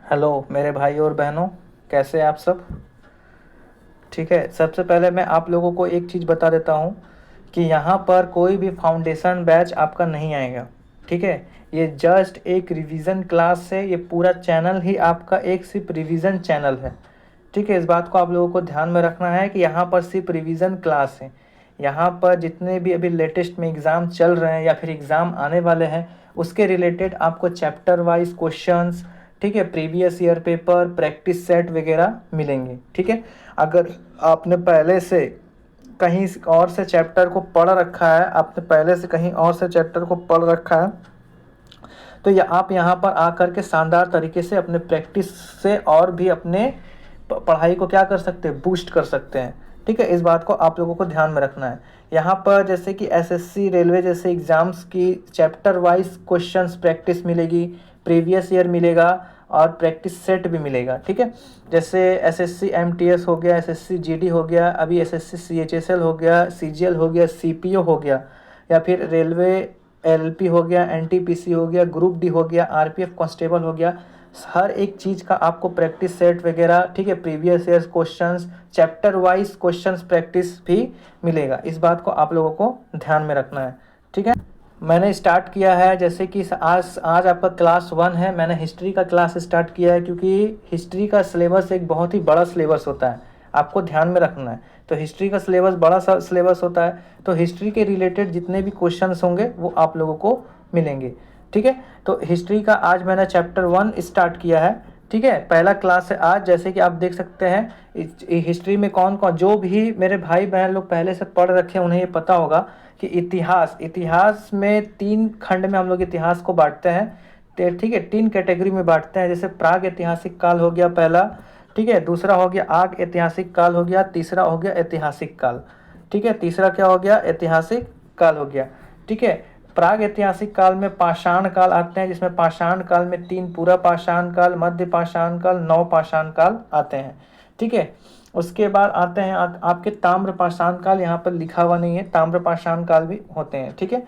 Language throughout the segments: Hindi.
हेलो मेरे भाई और बहनों, कैसे हैं आप सब। ठीक है, सबसे पहले मैं आप लोगों को एक चीज़ बता देता हूँ कि यहाँ पर कोई भी फाउंडेशन बैच आपका नहीं आएगा। ठीक है, ये जस्ट एक रिवीजन क्लास है। ये पूरा चैनल ही आपका एक सिर्फ रिवीजन चैनल है। ठीक है, इस बात को आप लोगों को ध्यान में रखना है कि यहाँ पर सिर्फ रिवीजन क्लास है। यहाँ पर जितने भी अभी लेटेस्ट में एग्ज़ाम चल रहे हैं या फिर एग्ज़ाम आने वाले हैं, उसके रिलेटेड आपको चैप्टर वाइज क्वेश्चंस, ठीक है, previous year paper, practice set वगैरह मिलेंगे। ठीक है, अगर आपने पहले से कहीं और से चैप्टर को पढ़ रखा है, आपने पहले से कहीं और से चैप्टर को पढ़ रखा है, तो ये आप यहाँ पर आकर के शानदार तरीके से अपने प्रैक्टिस से और भी अपने पढ़ाई को क्या कर सकते हैं, बूस्ट कर सकते हैं। ठीक है, इस बात को आप लोगों को ध्यान में रखना है। यहाँ पर जैसे कि एसएससी, रेलवे जैसे एग्ज़ाम्स की चैप्टर वाइज क्वेश्चंस प्रैक्टिस मिलेगी, प्रीवियस ईयर मिलेगा और प्रैक्टिस सेट भी मिलेगा। ठीक है, जैसे एसएससी एमटीएस हो गया, एसएससी जीडी हो गया, अभी एसएससी सीएचएसएल हो गया, सीजीएल हो गया, सीपीओ हो गया, या फिर रेलवे एलपी हो गया, एनटीपीसी हो गया, ग्रुप डी हो गया, आरपीएफ कांस्टेबल हो गया। हर एक चीज़ का आपको प्रैक्टिस सेट वगैरह, ठीक है, previous year questions, chapter wise questions practice भी मिलेगा। इस बात को आप लोगों को ध्यान में रखना है। ठीक है, मैंने स्टार्ट किया है, जैसे कि आज आज आपका क्लास 1 है। मैंने हिस्ट्री का क्लास स्टार्ट किया है क्योंकि हिस्ट्री का सिलेबस एक बहुत ही बड़ा सिलेबस होता है, आपको ध्यान में रखना है। तो हिस्ट्री का सिलेबस बड़ा सा सिलेबस होता है, तो हिस्ट्री के रिलेटेड जितने भी क्वेश्चंस होंगे वो आप लोगों को मिलेंगे। ठीक है, तो हिस्ट्री का आज मैंने चैप्टर 1 स्टार्ट किया है। ठीक है, पहला क्लास है आज। जैसे कि आप देख सकते हैं हिस्ट्री में कौन कौन, जो भी मेरे भाई बहन लोग पहले से पढ़ रखे हैं उन्हें ये पता होगा कि इतिहास में 3 खंड में हम लोग इतिहास को बांटते हैं। ठीक है, 3 कैटेगरी में बांटते हैं। जैसे प्राग ऐतिहासिक काल हो गया पहला, ठीक है, दूसरा हो गया आग ऐतिहासिक काल हो गया, तीसरा हो गया ऐतिहासिक काल। ठीक है, तीसरा क्या हो गया, ऐतिहासिक काल हो गया। ठीक है, प्राग ऐतिहासिक काल में पाषाण काल आते हैं, जिसमें पाषाण काल में 3 पूरा पाषाण काल, मध्य पाषाण काल, नव पाषाण काल आते हैं। ठीक है, उसके बाद आते हैं आपके ताम्र पाषाण काल। यहाँ पर लिखा हुआ नहीं है, ताम्र पाषाण काल भी होते हैं। ठीक है,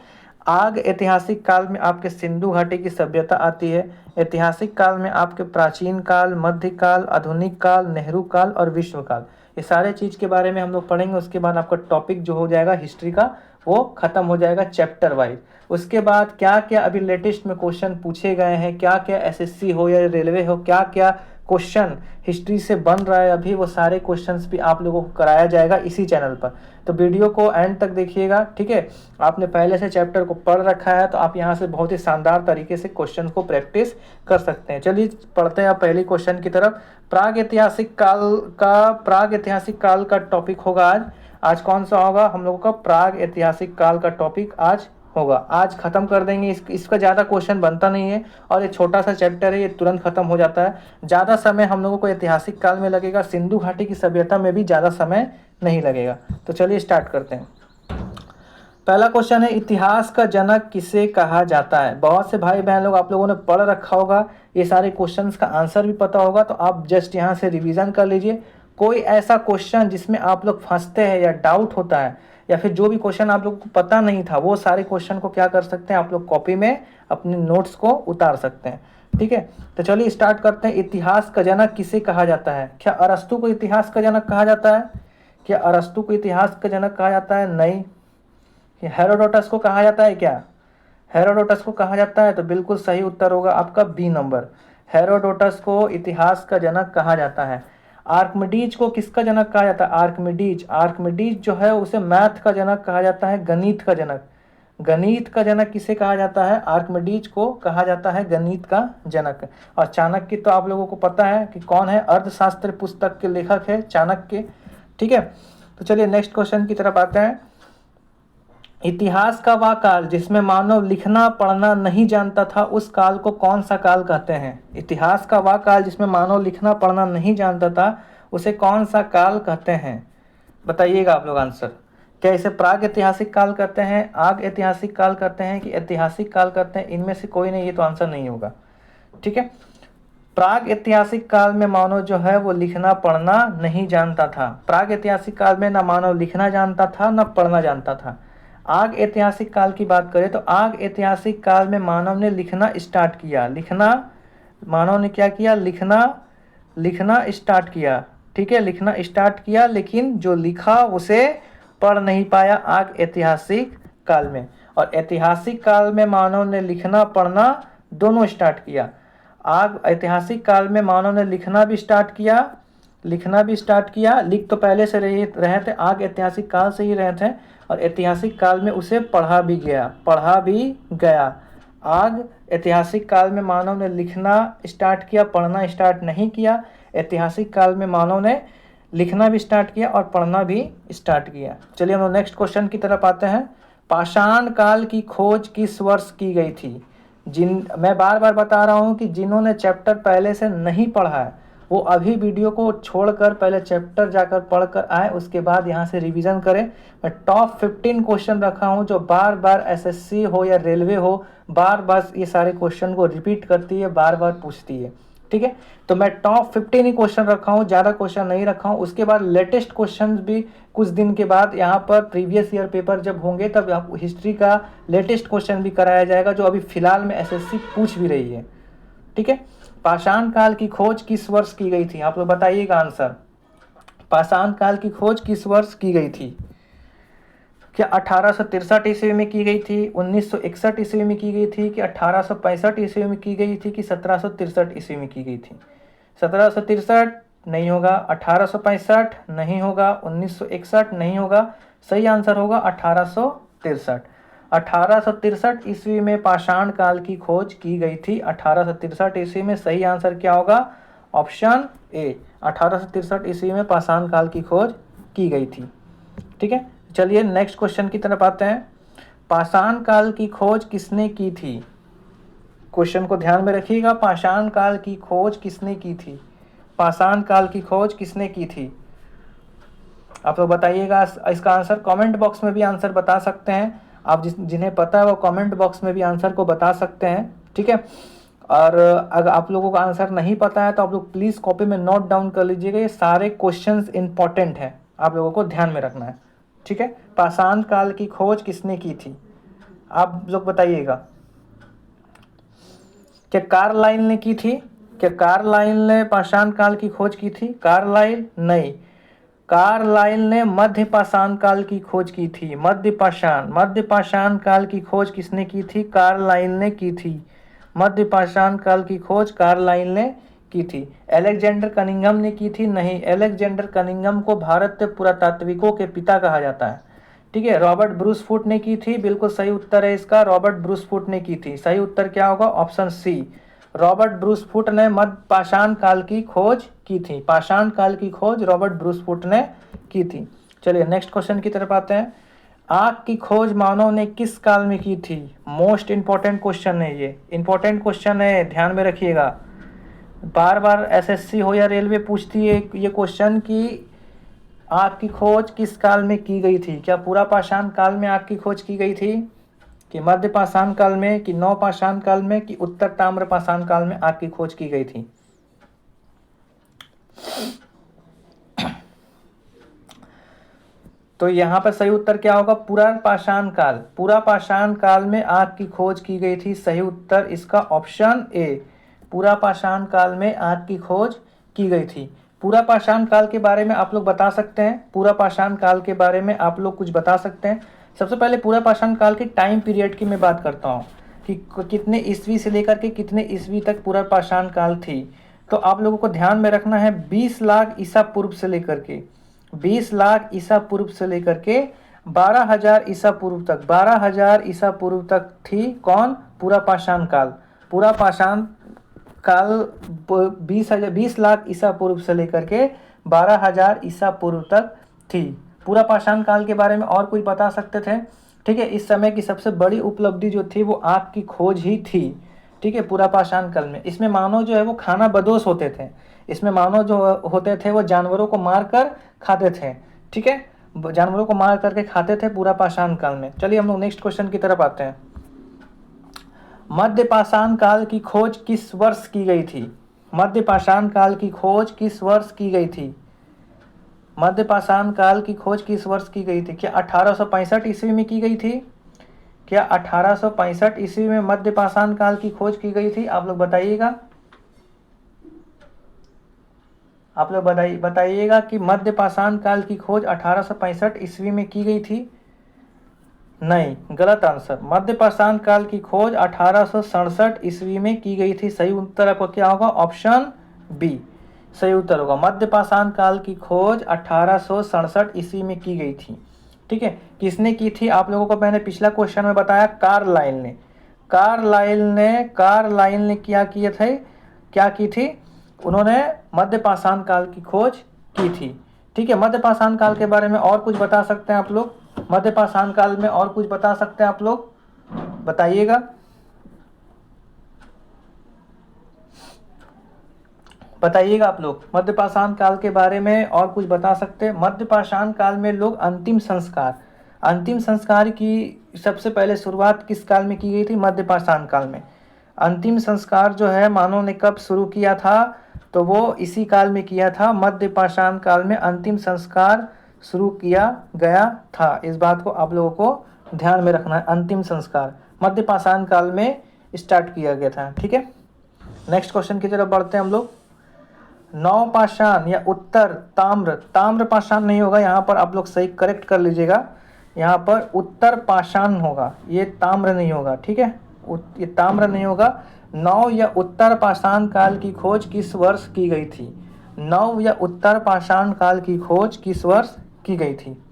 आग ऐतिहासिक काल में आपके सिंधु घाटी की सभ्यता आती है। ऐतिहासिक काल में आपके प्राचीन काल, मध्यकाल, आधुनिक काल, नेहरू काल और विश्व काल, ये सारे चीज़ के बारे में हम लोग पढ़ेंगे। उसके बाद आपका टॉपिक जो हो जाएगा हिस्ट्री का, वो खत्म हो जाएगा चैप्टर वाइज। उसके बाद क्या क्या अभी लेटेस्ट में क्वेश्चन पूछे गए हैं, क्या क्या एसएससी हो या रेलवे हो, क्या क्या क्वेश्चन हिस्ट्री से बन रहा है अभी, वो सारे क्वेश्चंस भी आप लोगों को कराया जाएगा इसी चैनल पर। तो वीडियो को एंड तक देखिएगा। ठीक है, आपने पहले से चैप्टर को पढ़ रखा है तो आप यहाँ से बहुत ही शानदार तरीके से क्वेश्चन को प्रैक्टिस कर सकते हैं। चलिए पढ़ते हैं आप पहले क्वेश्चन की तरफ। प्राग ऐतिहासिक काल का टॉपिक होगा आज। आज कौन सा होगा हम लोगों का, प्राग ऐतिहासिक काल का टॉपिक आज होगा। आज खत्म कर देंगे। इसका ज़्यादा क्वेश्चन बनता नहीं है और ये छोटा सा चैप्टर है, ये तुरंत खत्म हो जाता है। ज़्यादा समय हम लोगों को ऐतिहासिक काल में लगेगा, सिंधु घाटी की सभ्यता में भी ज़्यादा समय नहीं लगेगा। तो चलिए स्टार्ट करते हैं। पहला क्वेश्चन है, इतिहास का जनक किसे कहा जाता है। बहुत से भाई बहन लोग आप लोगों ने पढ़ रखा होगा, ये सारे क्वेश्चंस का आंसर भी पता होगा, तो आप जस्ट यहाँ से रिवीजन कर लीजिए। कोई ऐसा क्वेश्चन जिसमें आप लोग फंसते हैं या डाउट होता है, या फिर जो भी क्वेश्चन आप लोग को पता नहीं था, वो सारे क्वेश्चन को क्या कर सकते हैं, आप लोग कॉपी में अपने नोट्स को उतार सकते हैं। ठीक है, तो चलिए स्टार्ट करते हैं। इतिहास का जनक किसे कहा जाता है। क्या अरस्तु को इतिहास का जनक कहा जाता है? क्या अरस्तु को इतिहास का जनक कहा जाता है? नहीं। हेरोडोटस को कहा जाता है क्या? हेरोडोटस को कहा जाता है, तो बिल्कुल सही उत्तर होगा आपका बी नंबर। हेरोडोटस को इतिहास का जनक कहा जाता है। आर्कमिडीज को किसका जनक कहा जाता है? आर्कमिडीज जो है उसे मैथ का जनक कहा जाता है, गणित का जनक। गणित का जनक किसे कहा जाता है? आर्कमिडीज को कहा जाता है गणित का जनक। और चाणक्य तो आप लोगों को पता है कि कौन है, अर्थशास्त्र पुस्तक के लेखक है चाणक्य। ठीक है, तो चलिए नेक्स्ट क्वेश्चन की तरफ आते हैं। इतिहास का वह काल जिसमें मानव लिखना पढ़ना नहीं जानता था, उस काल को कौन सा काल कहते हैं? इतिहास का वह काल जिसमें मानव लिखना पढ़ना नहीं जानता था, उसे कौन सा काल कहते हैं? बताइएगा आप लोग आंसर। क्या इसे प्राग ऐतिहासिक काल कहते हैं, आग ऐतिहासिक काल कहते हैं, कि ऐतिहासिक काल कहते हैं? इनमें से कोई नहीं, ये तो आंसर नहीं होगा। ठीक है, प्राग ऐतिहासिक काल में मानव जो है वो लिखना पढ़ना नहीं जानता था। प्राग ऐतिहासिक काल में ना मानव लिखना जानता था ना पढ़ना जानता था। आग ऐतिहासिक काल की बात करें तो आग ऐतिहासिक काल में मानव ने लिखना स्टार्ट किया। लिखना मानव ने क्या किया, लिखना स्टार्ट किया। ठीक है, लिखना स्टार्ट किया, लेकिन जो लिखा उसे पढ़ नहीं पाया आग ऐतिहासिक काल में। और ऐतिहासिक काल में मानव ने लिखना पढ़ना दोनों स्टार्ट किया। आग ऐतिहासिक काल में मानव ने लिखना भी स्टार्ट किया, लिख तो पहले से रहे थे, आग ऐतिहासिक काल से ही रहे थे, और ऐतिहासिक काल में उसे पढ़ा भी गया। आग ऐतिहासिक काल में मानव ने लिखना स्टार्ट किया, पढ़ना स्टार्ट नहीं किया। ऐतिहासिक काल में मानव ने लिखना भी स्टार्ट किया और पढ़ना भी स्टार्ट किया। चलिए हम लोग नेक्स्ट क्वेश्चन की तरफ आते हैं। पाषाण काल की खोज किस वर्ष की गई थी? मैं बार बार बता रहा हूँ कि जिन्होंने चैप्टर पहले से नहीं पढ़ा है वो अभी वीडियो को छोड़कर पहले चैप्टर जाकर पढ़कर आए, उसके बाद यहाँ से रिवीजन करें। मैं टॉप 15 क्वेश्चन रखा हूँ जो बार बार एसएससी हो या रेलवे हो, बार बार ये सारे क्वेश्चन को रिपीट करती है, बार बार पूछती है। ठीक है, तो मैं टॉप 15 ही क्वेश्चन रखा हूँ, ज़्यादा क्वेश्चन नहीं रखा हूँ। उसके बाद लेटेस्ट क्वेश्चन भी कुछ दिन के बाद यहाँ पर प्रीवियस ईयर पेपर जब होंगे तब आपको हिस्ट्री का लेटेस्ट क्वेश्चन भी कराया जाएगा, जो अभी फिलहाल में एसएससी पूछ भी रही है। ठीक है, पाषाण काल की खोज किस वर्ष की गई थी? आप लोग बताइएगा आंसर। पाषाण काल की खोज किस वर्ष की गई थी? क्या 1863 ईस्वी में की गई थी, 1961 ईस्वी में की गई थी, कि 1865 ईस्वी में की गई थी, कि 1763 ईस्वी में की गई थी? 1763 नहीं होगा, 1865 नहीं होगा, 1961 नहीं होगा, सही आंसर होगा 1863। 1863 ईस्वी में पाषाण काल की खोज की गई थी। 1863 ईस्वी में सही आंसर क्या होगा? ऑप्शन ए, 1863 ईस्वी में पाषाण काल की खोज की गई थी। ठीक है, चलिए नेक्स्ट क्वेश्चन की तरफ आते हैं। पाषाण काल की खोज किसने की थी? क्वेश्चन को ध्यान में रखिएगा, पाषाण काल की खोज किसने की थी? पाषाण काल की खोज किसने की थी? आप लोग बताइएगा। इसका आंसर कमेंट बॉक्स में भी आंसर बता सकते हैं। आप जिन्हें पता है वो कमेंट बॉक्स में भी आंसर को बता सकते हैं। ठीक है, और अगर आप लोगों को आंसर नहीं पता है तो आप लोग प्लीज़ कॉपी में नोट डाउन कर लीजिएगा। ये सारे क्वेश्चंस इंपॉर्टेंट हैं, आप लोगों को ध्यान में रखना है। ठीक है, पाषाण काल की खोज किसने की थी? आप लोग बताइएगा। क्या कार्लाइल ने की थी? क्या कार्लाइल ने पाषाण काल की खोज की थी? कार्लाइल नहीं, कार्लाइल ने मध्य पाषाण काल की खोज की थी। मध्य पाषाण काल की खोज किसने की थी? कार्लाइल ने की थी। मध्य पाषाण काल की खोज कार्लाइल ने की थी। अलेक्जेंडर कनिंघम ने की थी? नहीं, अलेक्जेंडर कनिंघम को भारतीय पुरातात्विकों के पिता कहा जाता है। ठीक है, रॉबर्ट ब्रूस फुट ने की थी। बिल्कुल सही उत्तर है इसका, रॉबर्ट ब्रूस फुट ने की थी। सही उत्तर क्या होगा? Option C, Robert Bruce Foote ने मध्य पाषाण काल की खोज की थी। पाषाण काल की खोज रॉबर्ट ब्रूस फुट ने की थी। चलिए नेक्स्ट क्वेश्चन की तरफ आते हैं। आग की खोज मानव ने किस काल में की थी? मोस्ट इंपॉर्टेंट क्वेश्चन है, ये इंपॉर्टेंट क्वेश्चन है, ध्यान में रखिएगा। बार बार एसएससी हो या रेलवे पूछती है ये क्वेश्चन कि आग की खोज किस काल में की गई थी? क्या पूरा पाषाण काल में आग की खोज की गई थी, कि मध्य पाषाण काल में, कि नव पाषाण काल में, कि उत्तर ताम्र पाषाण काल में आग की खोज की गई थी? तो यहाँ पर सही उत्तर क्या होगा? पूरा पाषाण काल। पूरा पाषाण काल में आग की खोज की गई थी। सही उत्तर इसका ऑप्शन ए, पूरा पाषाण काल में आग की खोज की गई थी। पूरा पाषाण काल के बारे में आप लोग बता सकते हैं? पूरा पाषाण काल के बारे में आप लोग कुछ बता सकते हैं? सबसे पहले पूरा पाषाण काल के टाइम पीरियड की मैं बात करता हूँ कि कितने ईस्वी से लेकर के कितने ईस्वी तक पूरा पाषाण काल थी। तो आप लोगों को ध्यान में रखना है 20 लाख ईसा पूर्व से लेकर के 20 लाख ईसा पूर्व से लेकर के 12,000 ईसा पूर्व तक, 12,000 ईसा पूर्व तक थी कौन? पूरा पाषाण काल। पूरा पाषाण काल 20 लाख ईसा पूर्व से लेकर के 12,000 ईसा पूर्व तक थी। पूरा पाषाण काल के बारे में और कोई बता सकते थे? ठीक है, इस समय की सबसे बड़ी उपलब्धि जो थी वो आग की खोज ही थी। ठीक है, पूरा पाषाण काल में इसमें मानव जो है वो खाना बदोश होते थे। इसमें मानव जो होते थे वो जानवरों को मार कर खाते थे। ठीक है, जानवरों को मार करके खाते थे पूरा पाषाण काल में। चलिए हम लोग नेक्स्ट क्वेश्चन की तरफ आते हैं। मध्य पाषाण काल की खोज किस वर्ष की गई थी? मध्य पाषाण काल की खोज किस वर्ष की गई थी? मध्य पाषाण काल की खोज किस वर्ष की गई थी? क्या 1865 ईस्वी में की गई थी? क्या 1865 ईस्वी में मध्य पाषाण काल की खोज की गई थी? आप लोग बताइएगा। आप लोग बताइएगा कि मध्य पाषाण काल की खोज 1865 ईस्वी में की गई थी। नहीं, गलत आंसर। मध्य पाषाण काल की खोज 1867 ईस्वी में की गई थी। सही उत्तर आपका क्या होगा? ऑप्शन बी सही उत्तर होगा। मध्य पाषाण काल की खोज 1867 ईस्वी में की गई थी। ठीक है, किसने की थी? आप लोगों को मैंने पिछला क्वेश्चन में बताया, कार्लाइल ने। कार्लाइल ने क्या किए थे, क्या की थी? उन्होंने मध्य पाषाण काल की खोज की थी। ठीक है, मध्य पाषाण काल के बारे में और कुछ बता सकते हैं आप लोग? मध्य पाषाण काल में और कुछ बता सकते हैं आप लोग? बताइएगा, बताइएगा आप लोग मध्य पाषाण काल के बारे में और कुछ बता सकते हैं? मध्य पाषाण काल में लोग अंतिम संस्कार की सबसे पहले शुरुआत किस काल में की गई थी? मध्य पाषाण काल में। अंतिम संस्कार जो है मानव ने कब शुरू किया था? तो वो इसी काल में किया था। मध्य पाषाण काल में अंतिम संस्कार शुरू किया गया था। इस बात को आप लोगों को ध्यान में रखना है। अंतिम संस्कार मध्य पाषाण काल में स्टार्ट किया गया था। ठीक है, नेक्स्ट क्वेश्चन की तरफ बढ़ते हैं हम लोग। नवपाषाण या उत्तर ताम्र पाषाण नहीं होगा यहाँ पर, आप लोग सही करेक्ट कर लीजिएगा। यहाँ पर उत्तर पाषाण होगा, ये ताम्र नहीं होगा। ठीक है, ये ताम्र नहीं होगा। नव या उत्तर पाषाण काल की खोज किस वर्ष की गई थी? नव या उत्तर पाषाण काल की खोज किस वर्ष की गई थी?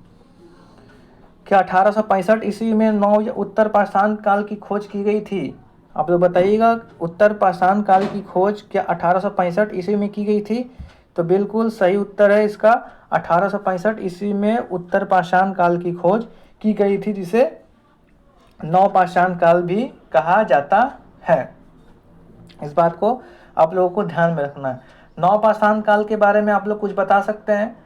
क्या 1865 ईस्वी में नव या उत्तर पाषाण काल की खोज की गई थी? आप लोग बताइएगा, उत्तर पाषाण काल की खोज क्या 1865 ईस्वी में की गई थी? तो बिल्कुल सही उत्तर है इसका, 1865 ईस्वी में उत्तर पाषाण काल की खोज की गई थी, जिसे नवपाषाण काल भी कहा जाता है। इस बात को आप लोगों को ध्यान में रखना है। नवपाषाण काल के बारे में आप लोग कुछ बता सकते हैं?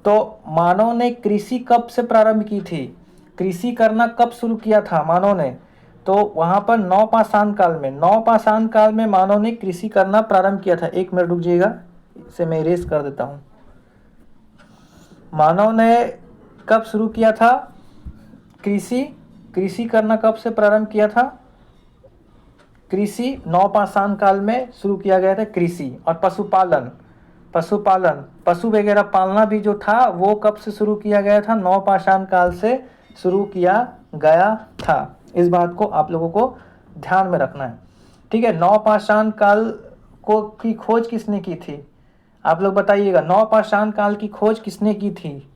तो मानव ने कृषि कब से प्रारंभ की थी? कृषि करना कब शुरू किया था मानव ने? तो वहाँ पर नवपाषाण काल में मानव ने कृषि करना प्रारंभ किया था। एक मिनट रुक जाइएगा, इसे मैं इरेज कर देता हूँ। मानव ने कब शुरू किया था कृषि करना? कब से प्रारंभ किया था? कृषि नवपाषाण काल में शुरू किया गया था कृषि। और पशुपालन पशु वगैरह पालना भी जो था वो कब से शुरू किया गया था? नवपाषाण काल से शुरू किया गया था। इस बात को आप लोगों को ध्यान में रखना है। ठीक है, नवपाषाण काल की खोज किसने की थी? आप लोग बताइएगा, नवपाषाण काल की खोज किसने की थी?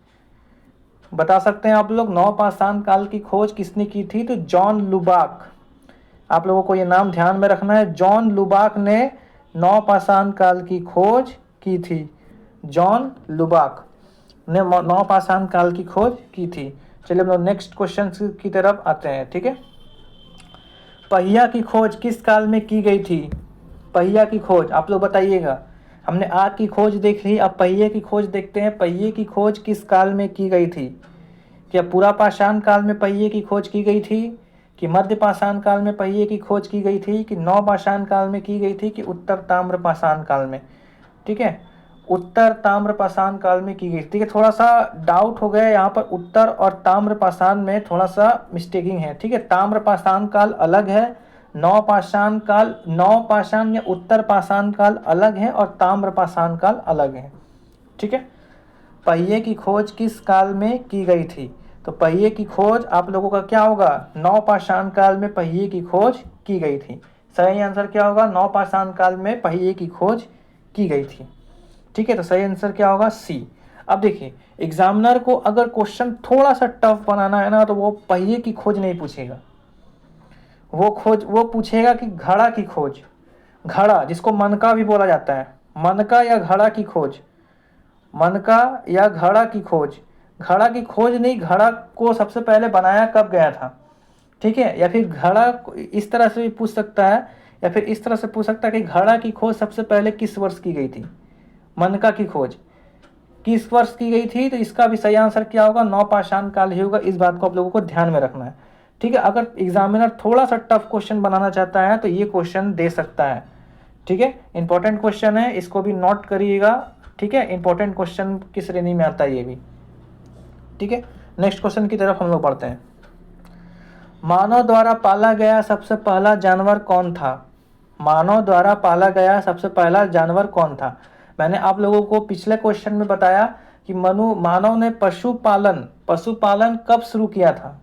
बता सकते हैं आप लोग, नवपाषाण काल की खोज किसने की थी? तो जॉन लुबाक। आप लोगों को ये नाम ध्यान में रखना है। जॉन लुबाक ने नवपाषाण काल की खोज की थी। जॉन लुबाक ने नवपाषाण काल की खोज की थी। चलिए हम लोग नेक्स्ट क्वेश्चन की तरफ आते हैं। ठीक है, पहिया की खोज किस काल में की गई थी? पहिया की खोज आप लोग बताइएगा। हमने आग की खोज देख ली, अब पहिए की खोज देखते हैं। पहिए की खोज किस काल में की गई थी? क्या पूरा पाषाण काल में पहिए की खोज की गई थी, कि मध्य पाषाण काल में पहिए की खोज की गई थी, कि नवपाषाण काल में की गई थी, कि उत्तर ताम्र पाषाण काल में? ठीक है, उत्तर ताम्र पाषाण काल में की गई। ठीक है, थोड़ा सा डाउट हो गया यहाँ पर, उत्तर और ताम्र पाषाण में थोड़ा सा मिस्टेकिंग है। ठीक है, ताम्र पाषाण काल अलग है, नवपाषाण या उत्तर पाषाण काल अलग है, और ताम्र पाषाण काल अलग है। ठीक है, पहिए की खोज किस काल में की गई थी? तो पहिए की खोज आप लोगों का क्या होगा? नवपाषाण काल में पहिए की खोज की गई थी। सही आंसर क्या होगा? नवपाषाण काल में पहिए की खोज की गई थी। ठीक है, तो सही आंसर क्या होगा? सी। अब देखिए, एग्जामिनर को अगर क्वेश्चन थोड़ा सा टफ बनाना है ना, तो वो पहिए की खोज नहीं पूछेगा। वो पूछेगा कि घड़ा की खोज, घड़ा जिसको मनका भी बोला जाता है, मनका या घड़ा की खोज, मनका या घड़ा की खोज। घड़ा की खोज नहीं, घड़ा को सबसे पहले बनाया कब गया था? ठीक है, या फिर घड़ा इस तरह से भी पूछ सकता है, या फिर इस तरह से पूछ सकता है कि घड़ा की खोज सबसे पहले किस वर्ष की गई थी? मनका की खोज किस वर्ष की गई थी? तो इसका भी सही आंसर क्या होगा? नवपाषाण काल ही होगा। इस बात को आप लोगों को ध्यान में रखना है। ठीक है, अगर एग्जामिनर थोड़ा सा टफ क्वेश्चन बनाना चाहता है तो ये क्वेश्चन दे सकता है। ठीक है, इंपॉर्टेंट क्वेश्चन है, इसको भी नोट करिएगा। ठीक है, इंपॉर्टेंट क्वेश्चन की श्रेणी में आता है ये भी। ठीक है, नेक्स्ट क्वेश्चन की तरफ हम लोग बढ़ते हैं। मानव द्वारा पाला गया सबसे पहला जानवर कौन था? मानव द्वारा पाला गया सबसे पहला जानवर कौन था? मैंने आप लोगों को पिछले क्वेश्चन में बताया कि मानव ने पशुपालन कब शुरू किया था।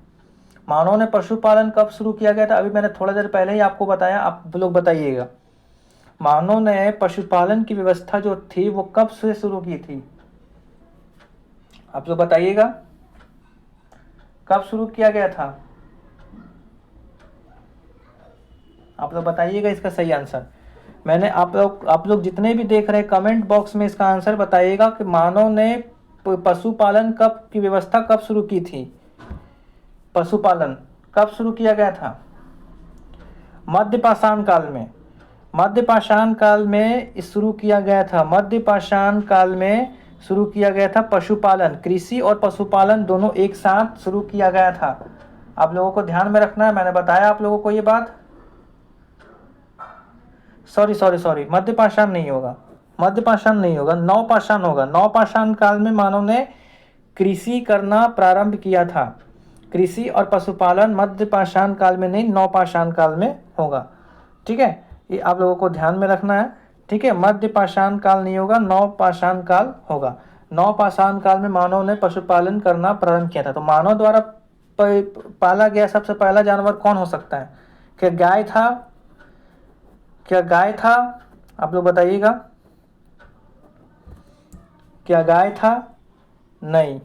मानव ने पशुपालन कब शुरू किया गया था, अभी मैंने थोड़ा देर पहले ही आपको बताया, आप लोग बताइएगा। मानव ने पशुपालन की व्यवस्था जो थी वो कब से शुरू की थी, आप लोग बताइएगा, कब शुरू किया गया था, आप लोग बताइएगा इसका सही आंसर। मैंने आप लोग जितने भी देख रहे हैं कमेंट बॉक्स में इसका आंसर बताइएगा कि मानव ने पशुपालन की व्यवस्था कब शुरू की थी। पशुपालन कब शुरू किया गया था, मध्यपाषाण काल में। मध्यपाषाण काल में शुरू किया गया था। मध्यपाषाण काल में शुरू किया गया था पशुपालन। कृषि और पशुपालन दोनों एक साथ शुरू किया गया था। आप लोगों को ध्यान में रखना है, मैंने बताया आप लोगों को ये बात। सॉरी, मध्यपाषाण नहीं होगा, मध्यपाषाण नहीं होगा, नवपाषाण होगा। नवपाषाण काल में मानव ने कृषि करना प्रारंभ किया था। कृषि और पशुपालन मध्यपाषाण काल में नहीं, नवपाषाण काल में होगा। ठीक है, ये आप लोगों को ध्यान में रखना है। ठीक है, मध्यपाषाण काल नहीं होगा, नवपाषाण काल होगा। नवपाषाण काल में मानव ने पशुपालन करना प्रारंभ किया था। तो मानव द्वारा पाला गया सबसे पहला जानवर कौन हो सकता है? क्या गाय था? क्या गाय था? आप लोग बताइएगा, क्या गाय था? नहीं।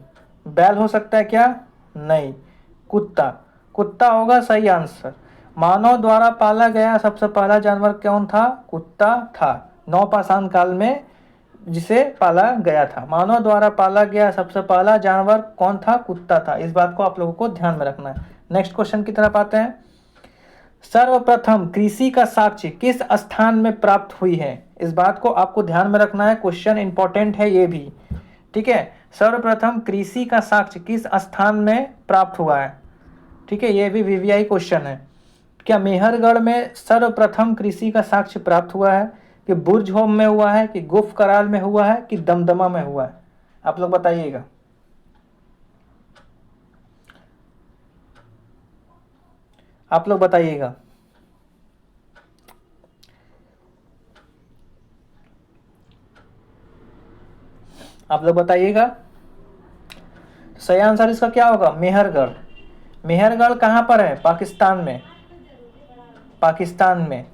बैल हो सकता है क्या? नहीं। कुत्ता होगा सही आंसर। मानव द्वारा पाला गया सबसे पहला जानवर कौन था? कुत्ता था, नवपाषाण काल में जिसे पाला गया था। मानव द्वारा पाला गया सबसे पहला जानवर कौन था? कुत्ता था। इस बात को आप लोगों को ध्यान में रखना है। नेक्स्ट क्वेश्चन की तरफ आते हैं। सर्वप्रथम कृषि का साक्ष्य किस स्थान में प्राप्त हुई है? इस बात को आपको ध्यान में रखना है, क्वेश्चन इंपॉर्टेंट है ये भी। ठीक है, सर्वप्रथम कृषि का साक्ष्य किस स्थान में प्राप्त हुआ है? ठीक है, ये भी वीवीआई क्वेश्चन है। क्या मेहरगढ़ में सर्वप्रथम कृषि का साक्ष्य प्राप्त हुआ है, कि बुर्ज होम में हुआ है, कि गुफ कराल में हुआ है, कि दमदमा में हुआ है? आप लोग बताइएगा। आप लोग बताइएगा। आप लोग बताइएगा। सही आंसर इसका क्या होगा? मेहरगढ़। मेहरगढ़ कहाँ पर है? पाकिस्तान में। पाकिस्तान में।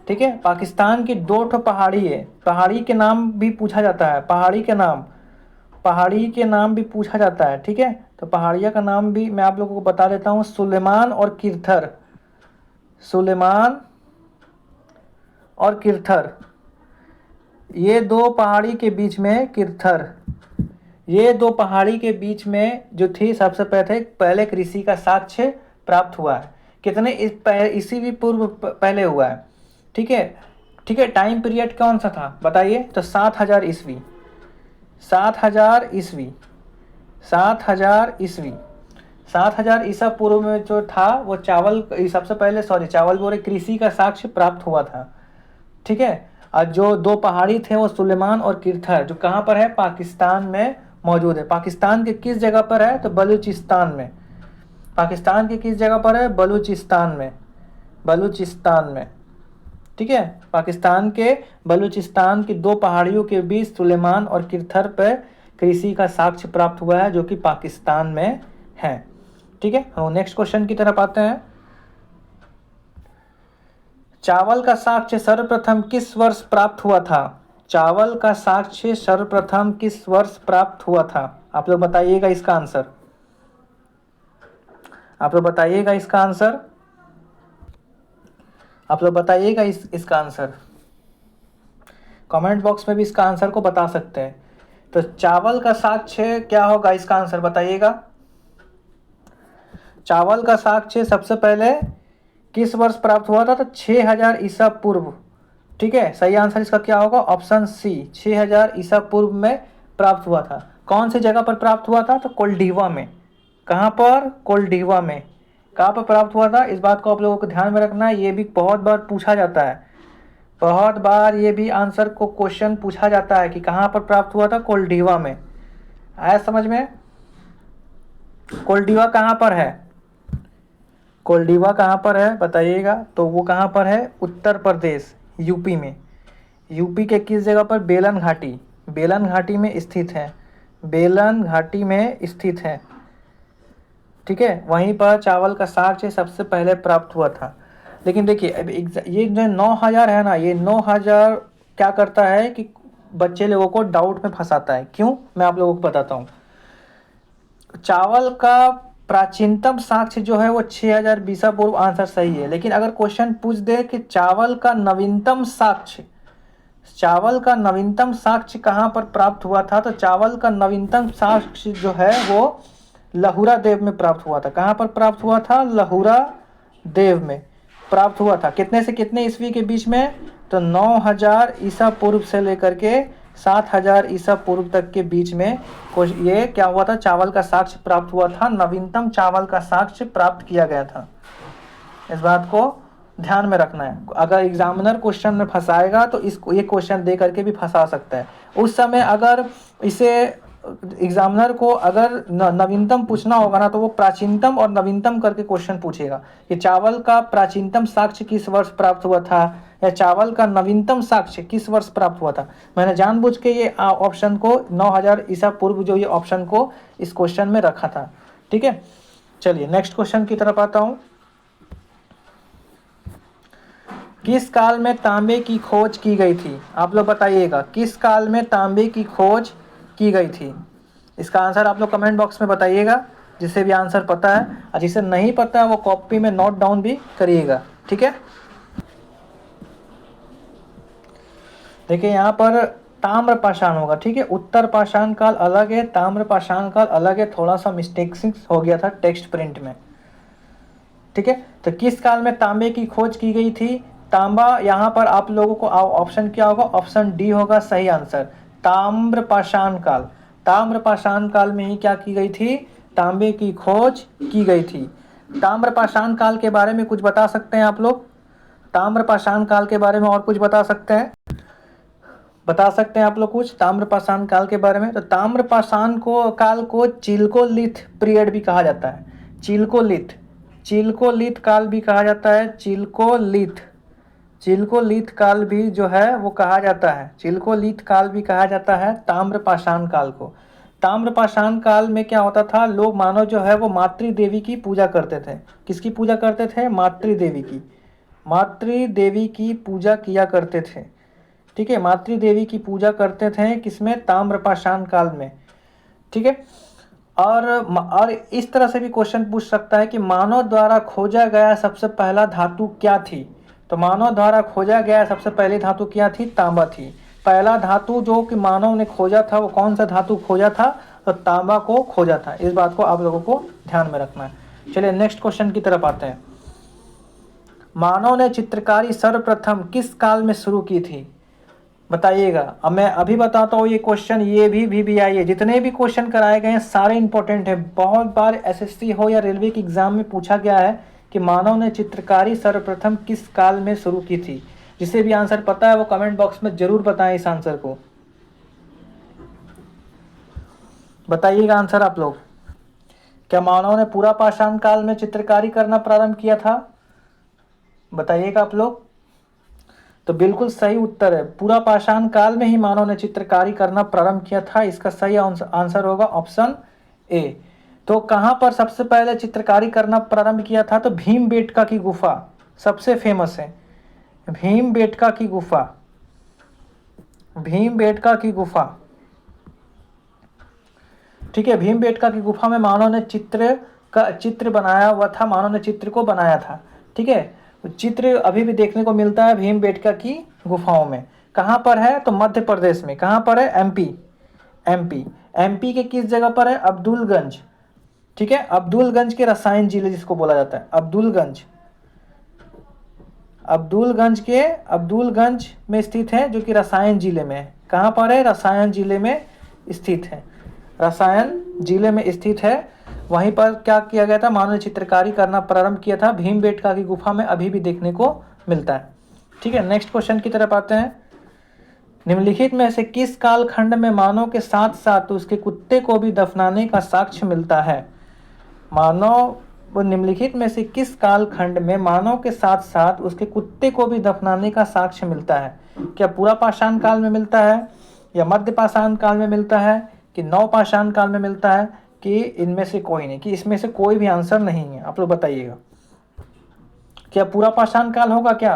ठीक है, पाकिस्तान की 2 पहाड़ी है। पहाड़ी के नाम भी पूछा जाता है, पहाड़ी के नाम भी पूछा जाता है। ठीक है, तो पहाड़िया का नाम भी मैं आप लोगों को बता देता हूँ, सुलेमान और किरथर। सुलेमान और किरथर, ये 2 पहाड़ी के बीच में किरथर, ये 2 पहाड़ी के बीच में जो थी सबसे पहले कृषि का साक्ष्य प्राप्त हुआ है। कितने इसी भी पूर्व पहले हुआ है। ठीक है, ठीक है, टाइम पीरियड कौन सा था बताइए? तो 7000 ईस्वी। 7000 ईस्वी। 7000 ईसा पूर्व में जो था वो सबसे पहले चावल बोरे कृषि का साक्ष्य प्राप्त हुआ था। ठीक है, और जो 2 पहाड़ी थे वो सुलेमान और किरथर, जो कहाँ पर है? पाकिस्तान में मौजूद है। पाकिस्तान के किस जगह पर है? तो बलूचिस्तान में। पाकिस्तान के किस जगह पर है? बलूचिस्तान में। बलूचिस्तान में। ठीक है, पाकिस्तान के बलूचिस्तान की 2 पहाड़ियों के बीच सुलेमान और किरथर पर कृषि का साक्ष्य प्राप्त हुआ है, जो कि पाकिस्तान में है। ठीक है, हम नेक्स्ट क्वेश्चन की तरफ आते हैं। चावल का साक्ष्य सर्वप्रथम किस वर्ष प्राप्त हुआ था? चावल का साक्ष्य सर्वप्रथम किस वर्ष प्राप्त हुआ था? आप लोग बताइएगा इसका आंसर। आप लोग बताइएगा इसका आंसर। आप लोग बताइएगा इसका आंसर। कमेंट बॉक्स में भी इसका आंसर को बता सकते हैं। तो चावल का साक्ष्य क्या होगा, इसका आंसर बताइएगा। चावल का साक्ष्य सबसे पहले किस वर्ष प्राप्त हुआ था? तो 6000 ईसा पूर्व। ठीक है, सही आंसर इसका क्या होगा? ऑप्शन सी, 6000 ईसा पूर्व में प्राप्त हुआ था। कौन सी जगह पर प्राप्त हुआ था? तो कोल्डिवा में। कहाँ पर? कोल्डिवा में। कहाँ पर प्राप्त हुआ था? इस बात को आप लोगों को ध्यान में रखना है, ये भी बहुत बार पूछा जाता है। बहुत बार ये भी आंसर को क्वेश्चन पूछा जाता है कि कहाँ पर प्राप्त हुआ था? कोल्डिवा में। आया समझ में? कोल्डिवा कहाँ पर है? कोल्डिवा कहाँ पर है बताइएगा। तो वो कहाँ पर है? उत्तर प्रदेश, यूपी में। यूपी के किस जगह पर? बेलन घाटी, बेलन घाटी में स्थित है, बेलन घाटी में स्थित है। ठीक है, वहीं पर चावल का साक्ष्य सबसे पहले प्राप्त हुआ था। लेकिन देखिए अब ये जो 9000 है ना, ये 9000 क्या करता है कि बच्चे लोगों को डाउट में फंसाता है। क्यों, मैं आप लोगों को बताता हूँ। चावल का प्राचीनतम साक्ष्य जो है वो 6000 ईसा पूर्व, आंसर सही है। लेकिन अगर क्वेश्चन पूछ दे कि चावल का नवीनतम साक्ष्य, चावल का नवीनतम साक्ष्य कहाँ पर प्राप्त हुआ था, तो चावल का नवीनतम साक्ष्य जो है वो लहुरा देव में प्राप्त हुआ था। कहाँ पर प्राप्त हुआ था? लहुरा देव में प्राप्त हुआ था। कितने से कितने ईस्वी के बीच में? तो 9000 ईसा पूर्व से लेकर के 7000 ईसा पूर्व तक के बीच में ये क्या हुआ था? चावल का साक्ष्य प्राप्त हुआ था, नवीनतम चावल का साक्ष्य प्राप्त किया गया था। इस बात को ध्यान में रखना है। अगर एग्जामिनर क्वेश्चन में फंसाएगा तो इसको ये क्वेश्चन दे करके भी फंसा सकता है। उस समय अगर इसे एग्जामिनर को अगर नवीनतम पूछना होगा ना, तो वो प्राचीनतम और नवीनतम करके क्वेश्चन पूछेगा कि चावल का प्राचीनतम साक्ष्य किस वर्ष प्राप्त हुआ था, या चावल का नवीनतम साक्ष्य किस वर्ष प्राप्त हुआ था। मैंने जानबूझ के ये ऑप्शन को 9000 ईसा पूर्व जो ये ऑप्शन को इस क्वेश्चन में रखा था। ठीक है, चलिए नेक्स्ट क्वेश्चन की तरफ आता हूँ। किस काल में तांबे की खोज की गई थी? आप लोग बताइएगा, किस काल में तांबे की खोज की गई थी? इसका आंसर आप लोग कमेंट बॉक्स में बताइएगा, जिसे भी आंसर पता है, और जिसे नहीं पता है वो कॉपी में नोट डाउन भी करिएगा। ठीक है, देखिए यहाँ पर ताम्र पाषाण होगा। ठीक है, उत्तर पाषाण काल अलग है, ताम्र पाषाण काल अलग है। थोड़ा सा मिस्टेक हो गया था टेक्स्ट प्रिंट में। ठीक है, तो किस काल में तांबे की खोज की गई थी? तांबा, यहाँ पर आप लोगों को ऑप्शन क्या होगा? ऑप्शन डी होगा सही आंसर, ताम्र पाषाण काल। ताम्र पाषाण काल में ही क्या की गई थी? तांबे की खोज की गई थी। ताम्र पाषाण काल के बारे में कुछ बता सकते हैं आप लोग? ताम्र पाषाण काल के बारे में और कुछ बता सकते हैं? बता सकते हैं आप लोग कुछ ताम्र पाषाण काल के बारे में? तो ताम्र पाषाण काल को चिल्कोलिथ पीरियड भी कहा जाता है। चिल्कोलिथ काल भी कहा जाता है। चिल्कोलिथ काल भी जो है वो कहा जाता है। चिल्कोलिथ काल भी कहा जाता है ताम्र पाषाण काल को। ताम्र पाषाण काल में क्या होता था? लोग मानव जो है वो मातृ देवी की पूजा करते थे। किसकी पूजा करते थे? मातृ देवी की पूजा किया करते थे। ठीक है, मातृ देवी की पूजा करते थे किसमें? ताम्र पाषाण काल में। ठीक है, और इस तरह से भी क्वेश्चन पूछ सकता है कि मानव द्वारा खोजा गया सबसे पहला धातु क्या थी? तो मानव द्वारा खोजा गया सबसे पहली धातु क्या थी? तांबा थी। पहला धातु जो कि मानव ने खोजा था वो कौन सा धातु खोजा था? तो तांबा को खोजा था। इस बात को आप लोगों को ध्यान में रखना है। चलिए नेक्स्ट क्वेश्चन की तरफ आते हैं। मानव ने चित्रकारी सर्वप्रथम किस काल में शुरू की थी? बताइएगा। अब मैं अभी बताता हूँ ये क्वेश्चन, ये भी आई है। जितने भी क्वेश्चन कराए गए हैं सारे इंपॉर्टेंट है। बहुत बार एसएससी हो या रेलवे के एग्जाम में पूछा गया है कि मानव ने चित्रकारी सर्वप्रथम किस काल में शुरू की थी। जिसे भी आंसर पता है वो कमेंट बॉक्स में जरूर बताएं इस आंसर को। बताइएगा आंसर आप लोग। क्या मानव ने पूरा पाषाण काल में चित्रकारी करना प्रारंभ किया था? बताइएगा आप लोग। तो बिल्कुल सही उत्तर है, पूरा पाषाण काल में ही मानव ने चित्रकारी करना प्रारंभ किया था। इसका सही आंसर होगा ऑप्शन ए। तो कहाँ पर सबसे पहले चित्रकारी करना प्रारंभ किया था? तो भीमबेटका की गुफा सबसे फेमस है। भीमबेटका की गुफा। ठीक है, भीमबेटका की गुफा में मानव ने चित्र बनाया हुआ था। मानव ने चित्र को बनाया था। ठीक है, चित्र अभी भी देखने को मिलता है भीमबेटका की गुफाओं में। कहाँ पर है? तो मध्य प्रदेश में। कहाँ पर है? एमपी के किस जगह पर है? अब्दुलगंज। ठीक है, अब्दुलगंज के रसायन जिले जिसको बोला जाता है, अब्दुलगंज में स्थित है, जो कि रसायन जिले में है। कहाँ पर है? रसायन जिले में स्थित है। रसायन जिले में स्थित है। वहीं पर क्या किया गया था? मानव ने चित्रकारी करना प्रारंभ किया था। भीमबेटका की गुफा में अभी भी देखने को मिलता है। ठीक है, नेक्स्ट क्वेश्चन की तरफ आते हैं। निम्नलिखित में से किस कालखंड में मानव के साथ साथ उसके कुत्ते को भी दफनाने का साक्ष्य मिलता है? मानव वो निम्नलिखित में से किस कालखंड में मानव के साथ साथ उसके कुत्ते को भी दफनाने का साक्ष्य मिलता है? क्या पूरा पाषाण काल में मिलता है, या मध्य पाषाण काल में मिलता है, कि नव पाषाण काल में मिलता है, कि इनमें से कोई नहीं, कि इसमें से कोई भी आंसर नहीं है? आप लोग बताइएगा। क्या पूरा पाषाण काल होगा? क्या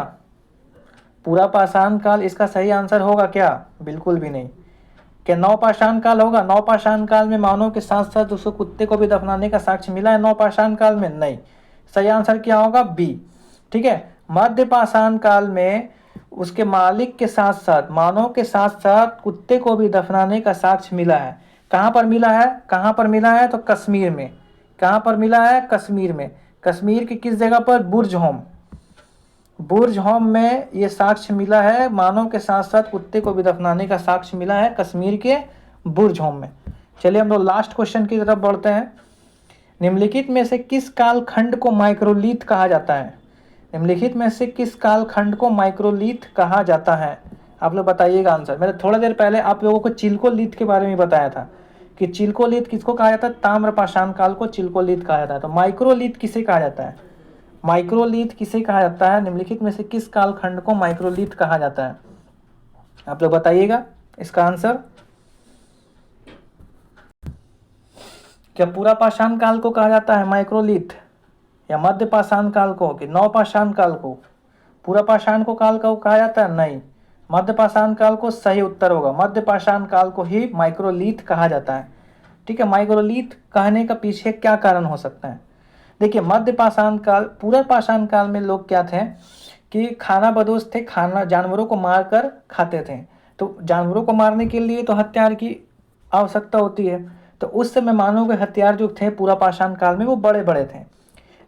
पूरा पाषाण काल इसका सही आंसर होगा क्या? बिल्कुल भी नहीं। क्या नव पाषाण काल होगा? नव पाषाण काल में मानव के साथ साथ उसको कुत्ते को भी दफनाने का साक्ष्य मिला है नव पाषाण काल में? नहीं। सही आंसर क्या होगा? बी। ठीक है। मध्य पाषाण काल में उसके मालिक के साथ साथ मानव के साथ साथ कुत्ते को भी दफनाने का साक्ष्य मिला है। कहाँ पर मिला है? कहाँ पर मिला है? तो कश्मीर में। कहाँ पर मिला है? कश्मीर में। कश्मीर की किस जगह पर? बुर्ज होम। बुर्ज होम में ये साक्ष्य मिला है, मानव के साथ साथ कुत्ते को भी दफनाने का साक्ष्य मिला है कश्मीर के बुर्ज होम में। चलिए हम लोग लास्ट क्वेश्चन की तरफ बढ़ते हैं। निम्नलिखित में से किस कालखंड को माइक्रोलीथ कहा जाता है? निम्नलिखित में से किस कालखंड को माइक्रोलीथ कहा जाता है? आप लोग बताइएगा आंसर। मैंने थोड़ा देर पहले आप लोगों को चिल्कोलीथ के बारे में बताया था कि चिल्कोलीथ किसको कहा जाता है? ताम्र पाषाण काल को चिल्कोलीथ कहा जाता है। तो माइक्रोलीथ किसे कहा जाता है? माइक्रोलीथ किसे कहा जाता है? निम्नलिखित में से किस कालखंड को माइक्रोलीथ कहा जाता है? आप लोग बताइएगा इसका आंसर। क्या पूरा पाषाण काल को कहा जाता है माइक्रोलीथ, या मध्य पाषाण काल को, कि नव पाषाण काल को? पूरा पाषाण को काल को कहा जाता है? नहीं, मध्य पाषाण काल को सही उत्तर होगा। मध्य पाषाण काल को ही माइक्रोलीथ कहा जाता है। ठीक है। माइक्रोलीथ कहने का पीछे क्या कारण हो सकता है? देखिए, मध्य पाषाण काल, पूरा पाषाण काल में लोग क्या थे कि खाना बदोश थे, खाना जानवरों को मार कर खाते थे। तो जानवरों को मारने के लिए तो हथियार की आवश्यकता होती है। तो उस समय मानव के हथियार जो थे पूरा पाषाण काल में वो बड़े बड़े थे।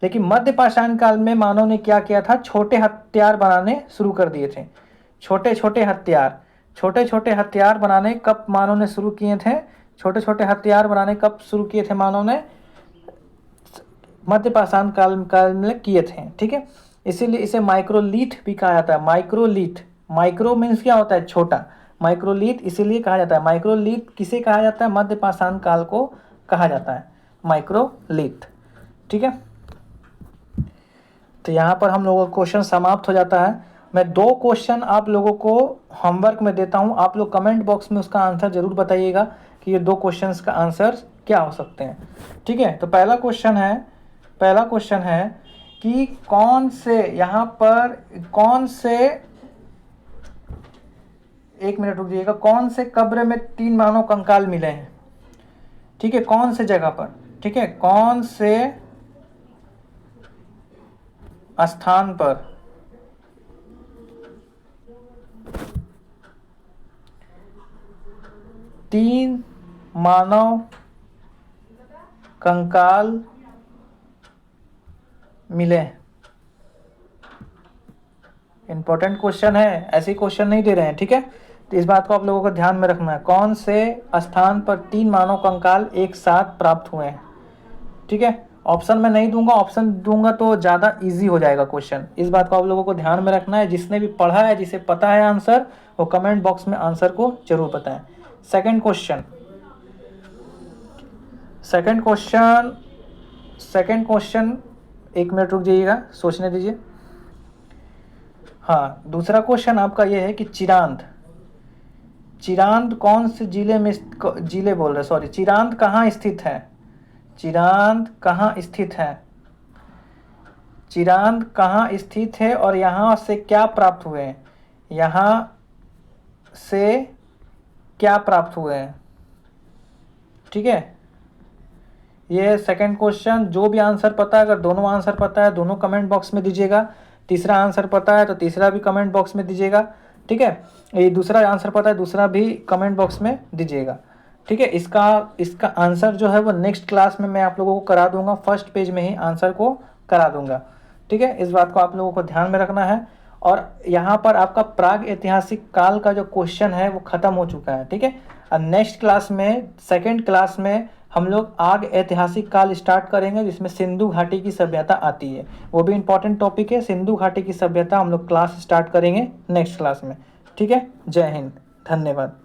लेकिन मध्य पाषाण काल में मानव ने क्या किया था? छोटे हथियार बनाने शुरू कर दिए थे। छोटे छोटे हथियार बनाने कब मानव ने शुरू किए थे? छोटे छोटे हथियार बनाने कब शुरू किए थे मानव ने? मध्य पाषाण काल में किए थे। ठीक है। इसीलिए इसे माइक्रोलीथ भी कहा जाता है। माइक्रोलीथ, माइक्रो मीन्स क्या होता है? छोटा। माइक्रोलीथ इसीलिए कहा जाता है। माइक्रोलीथ किसे कहा जाता है? मध्य पाषाण काल को कहा जाता है माइक्रोलीथ। ठीक है। तो यहाँ पर हम लोगों का क्वेश्चन समाप्त हो जाता है। मैं 2 क्वेश्चन आप लोगों को होमवर्क में देता हूँ, आप लोग कमेंट बॉक्स में उसका आंसर जरूर बताइएगा कि ये 2 क्वेश्चंस का आंसर क्या हो सकते हैं। ठीक है। तो पहला क्वेश्चन है कि कौन से, यहाँ पर कौन से, 1 मिनट रुक जाइएगा, कौन से कब्र में 3 मानव कंकाल मिले हैं? ठीक है। कौन से जगह पर? ठीक है। कौन से स्थान पर 3 मानव कंकाल मिले? इंपॉर्टेंट क्वेश्चन है, ऐसे क्वेश्चन नहीं दे रहे हैं। ठीक है। तो इस बात को आप लोगों को ध्यान में रखना है। कौन से स्थान पर 3 मानव कंकाल एक साथ प्राप्त हुए हैं? ठीक है। ऑप्शन मैं नहीं दूंगा, ऑप्शन दूंगा तो ज़्यादा इजी हो जाएगा क्वेश्चन। इस बात को आप लोगों को ध्यान में रखना है। जिसने भी पढ़ा है, जिसे पता है आंसर, वो कमेंट बॉक्स में आंसर को जरूर बताएं। सेकंड क्वेश्चन 1 मिनट रुक जाइएगा, सोचने दीजिए। हाँ, दूसरा क्वेश्चन आपका ये है कि चिरांद कौन से चिरांद कहाँ स्थित है? चिरांद कहाँ स्थित है और यहाँ से क्या प्राप्त हुए हैं? ठीक है। ये सेकंड क्वेश्चन, जो भी आंसर पता है, अगर दोनों आंसर पता है दोनों कमेंट बॉक्स में दीजिएगा। तीसरा आंसर पता है तो तीसरा भी कमेंट बॉक्स में दीजिएगा। ठीक है। ये दूसरा आंसर पता है, दूसरा भी कमेंट बॉक्स में दीजिएगा। ठीक है। इसका आंसर जो है वो नेक्स्ट क्लास में मैं आप लोगों को करा दूंगा। फर्स्ट पेज में ही आंसर को करा दूंगा। ठीक है। इस बात को आप लोगों को ध्यान में रखना है। और यहाँ पर आपका प्राग ऐतिहासिक काल का जो क्वेश्चन है वो ख़त्म हो चुका है। ठीक है। अब नेक्स्ट क्लास में, सेकेंड क्लास में, हम लोग आग ऐतिहासिक काल स्टार्ट करेंगे, जिसमें सिंधु घाटी की सभ्यता आती है। वो भी इंपॉर्टेंट टॉपिक है। सिंधु घाटी की सभ्यता हम लोग क्लास स्टार्ट करेंगे नेक्स्ट क्लास में। ठीक है। जय हिंद, धन्यवाद।